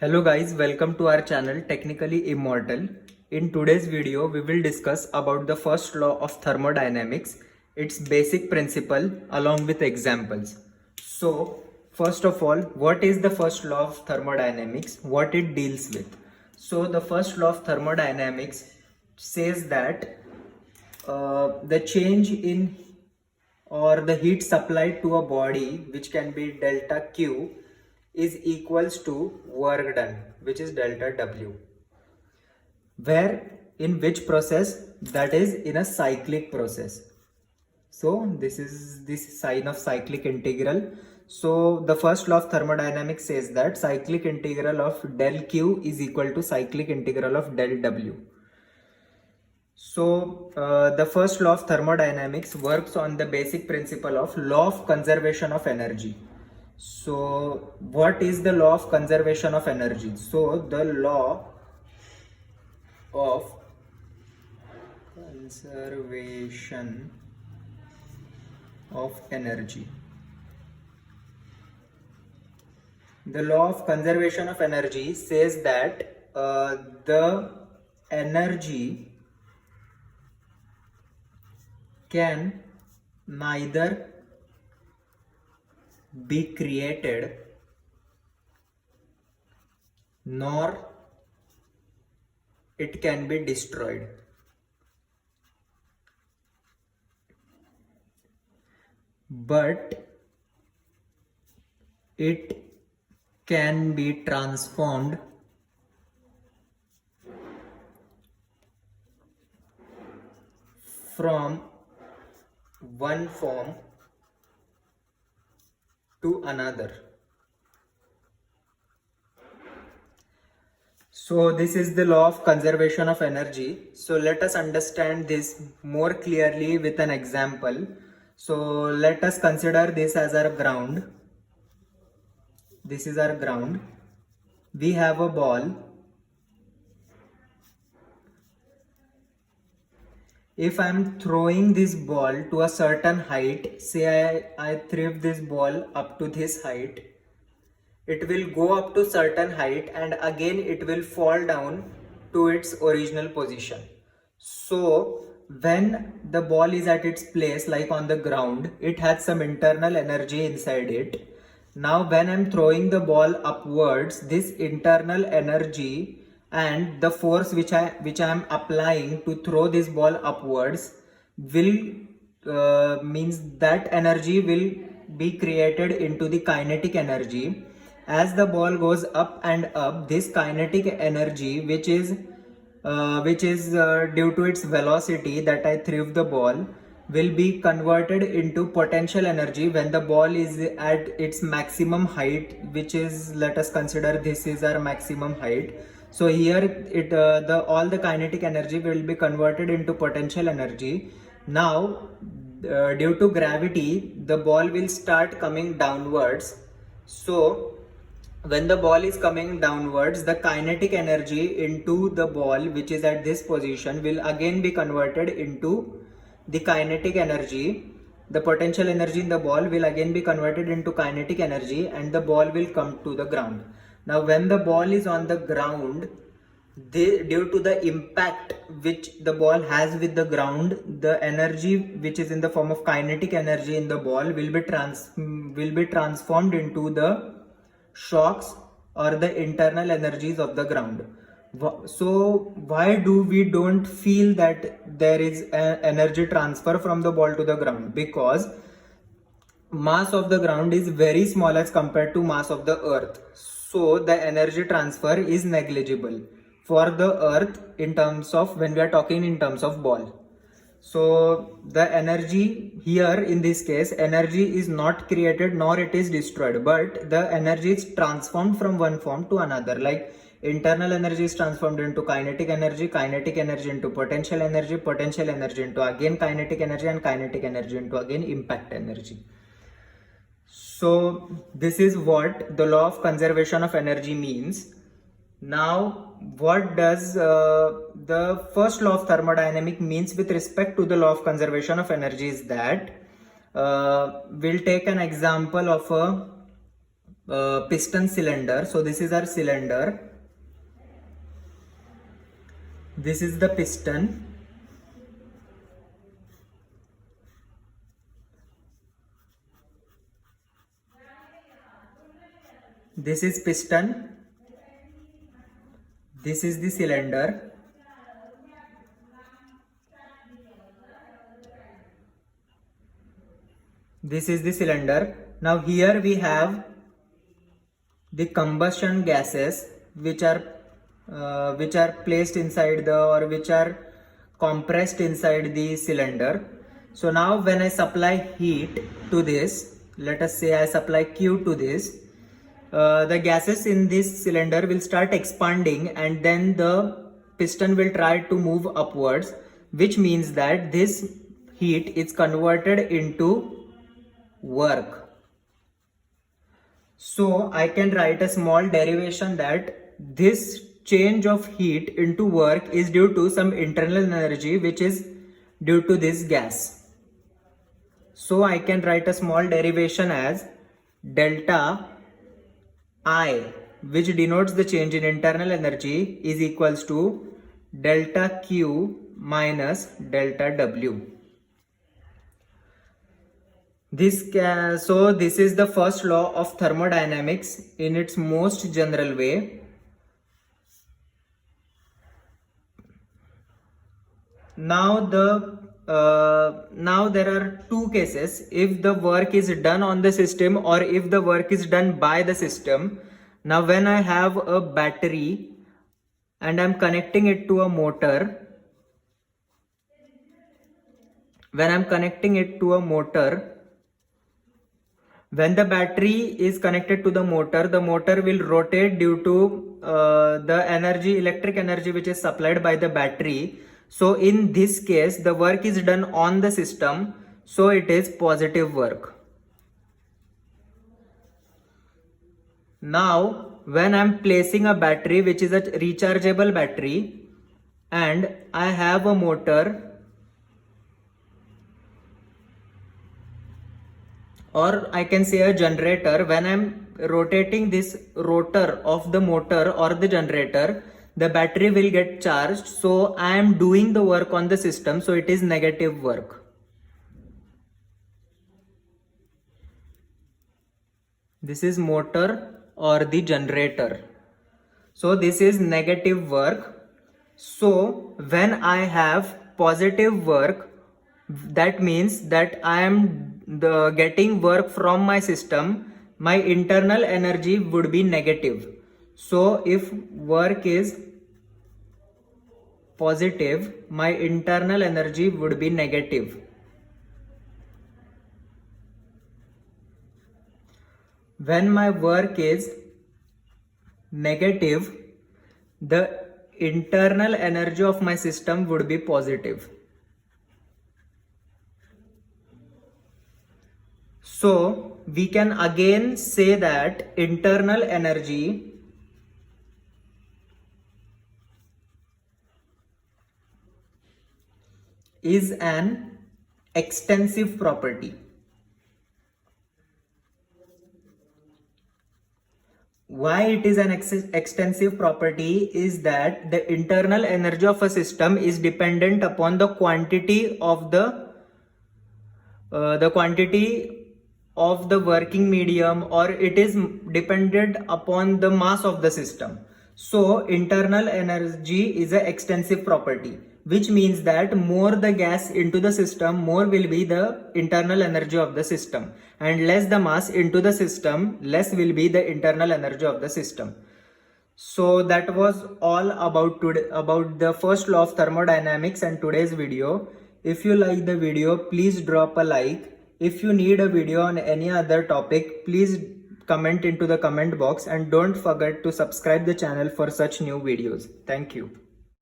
Hello guys, welcome to our channel Technically Immortal. In today's video, we will discuss about the first law of thermodynamics, its basic principle along with examples. So, first of all, what is the first law of thermodynamics? What it deals with? So, the first law of thermodynamics says that the change in or the heat supplied to a body, which can be delta Q, is equals to work done, which is delta W. Where in which process? That is in a cyclic process. So this is this sign of cyclic integral. So the first law of thermodynamics says that cyclic integral of del Q is equal to cyclic integral of del W. So the first law of thermodynamics works on the basic principle of law of conservation of energy. So what is the law of conservation of energy? So the law of conservation of energy. The law of conservation of energy says that the energy can neither be created nor it can be destroyed. But it can be transformed from one form to another. So this is the law of conservation of energy. So let us understand this more clearly with an example. So let us consider this as our ground. This is our ground. We have a ball. If I am throwing this ball to a certain height, say I throw this ball up to this height, it will go up to certain height and again it will fall down to its original position. So when the ball is at its place, like on the ground, it has some internal energy inside it. Now when I am throwing the ball upwards, this internal energy and the force which I am applying to throw this ball upwards will means that energy will be created into the kinetic energy. As the ball goes up and up, this kinetic energy which is due to its velocity that I threw the ball will be converted into potential energy when the ball is at its maximum height, which is, let us consider this is our maximum height. So here it all the kinetic energy will be converted into potential energy. Now due to gravity, the ball will start coming downwards. So when the ball is coming downwards, the kinetic energy into the ball which is at this position will again be converted into the kinetic energy. The potential energy in the ball will again be converted into kinetic energy and the ball will come to the ground. Now when the ball is on the ground, due to the impact which the ball has with the ground, the energy which is in the form of kinetic energy in the ball will be transformed into the shocks or the internal energies of the ground. So why do we don't feel that there is an energy transfer from the ball to the ground? Because mass of the ground is very small as compared to mass of the earth. So the energy transfer is negligible for the earth in terms of, when we are talking in terms of ball. So the energy here in this case, energy is not created nor it is destroyed, but the energy is transformed from one form to another. Like internal energy is transformed into kinetic energy into potential energy into again kinetic energy, and kinetic energy into again impact energy. So this is what the law of conservation of energy means. Now, what does the first law of thermodynamics means with respect to the law of conservation of energy is that we'll take an example of a piston cylinder. So this is our cylinder. This is the piston. This is piston. This is the cylinder. This is the cylinder. Now here we have the combustion gases which are placed inside the, or which are compressed inside the cylinder. So now when I supply heat to this, let us say I supply Q to this, the gases in this cylinder will start expanding, and then the piston will try to move upwards, which means that this heat is converted into work. So I can write a small derivation that this change of heat into work is due to some internal energy which is due to this gas. So I can write a small derivation as delta I, which denotes the change in internal energy, is equals to delta Q minus delta W. So this is the first law of thermodynamics in its most general way. Now there are two cases: if the work is done on the system or if the work is done by the system. Now when I have a battery and I'm connecting it to a motor, when the battery is connected to the motor will rotate due to the electric energy which is supplied by the battery. So in this case, the work is done on the system, so it is positive work. Now, when I am placing a battery which is a rechargeable battery, and I have a motor, or I can say a generator, when I am rotating this rotor of the motor or the generator, the battery will get charged. So I am doing the work on the system, so it is negative work. This is motor or the generator. So this is negative work. So when I have positive work, that means that I am getting work from my system, my internal energy would be negative. So if work is positive, my internal energy would be negative. When my work is negative, the internal energy of my system would be positive. So we can again say that internal energy is an extensive property. Why it is an extensive property is that the internal energy of a system is dependent upon the quantity of the working medium, or it is dependent upon the mass of the system. So internal energy is an extensive property, which means that more the gas into the system, more will be the internal energy of the system, and less the mass into the system, less will be the internal energy of the system. So that was all about the first law of thermodynamics and today's video. If you like the video, please drop a like. If you need a video on any other topic, please comment into the comment box, and don't forget to subscribe the channel for such new videos. Thank you.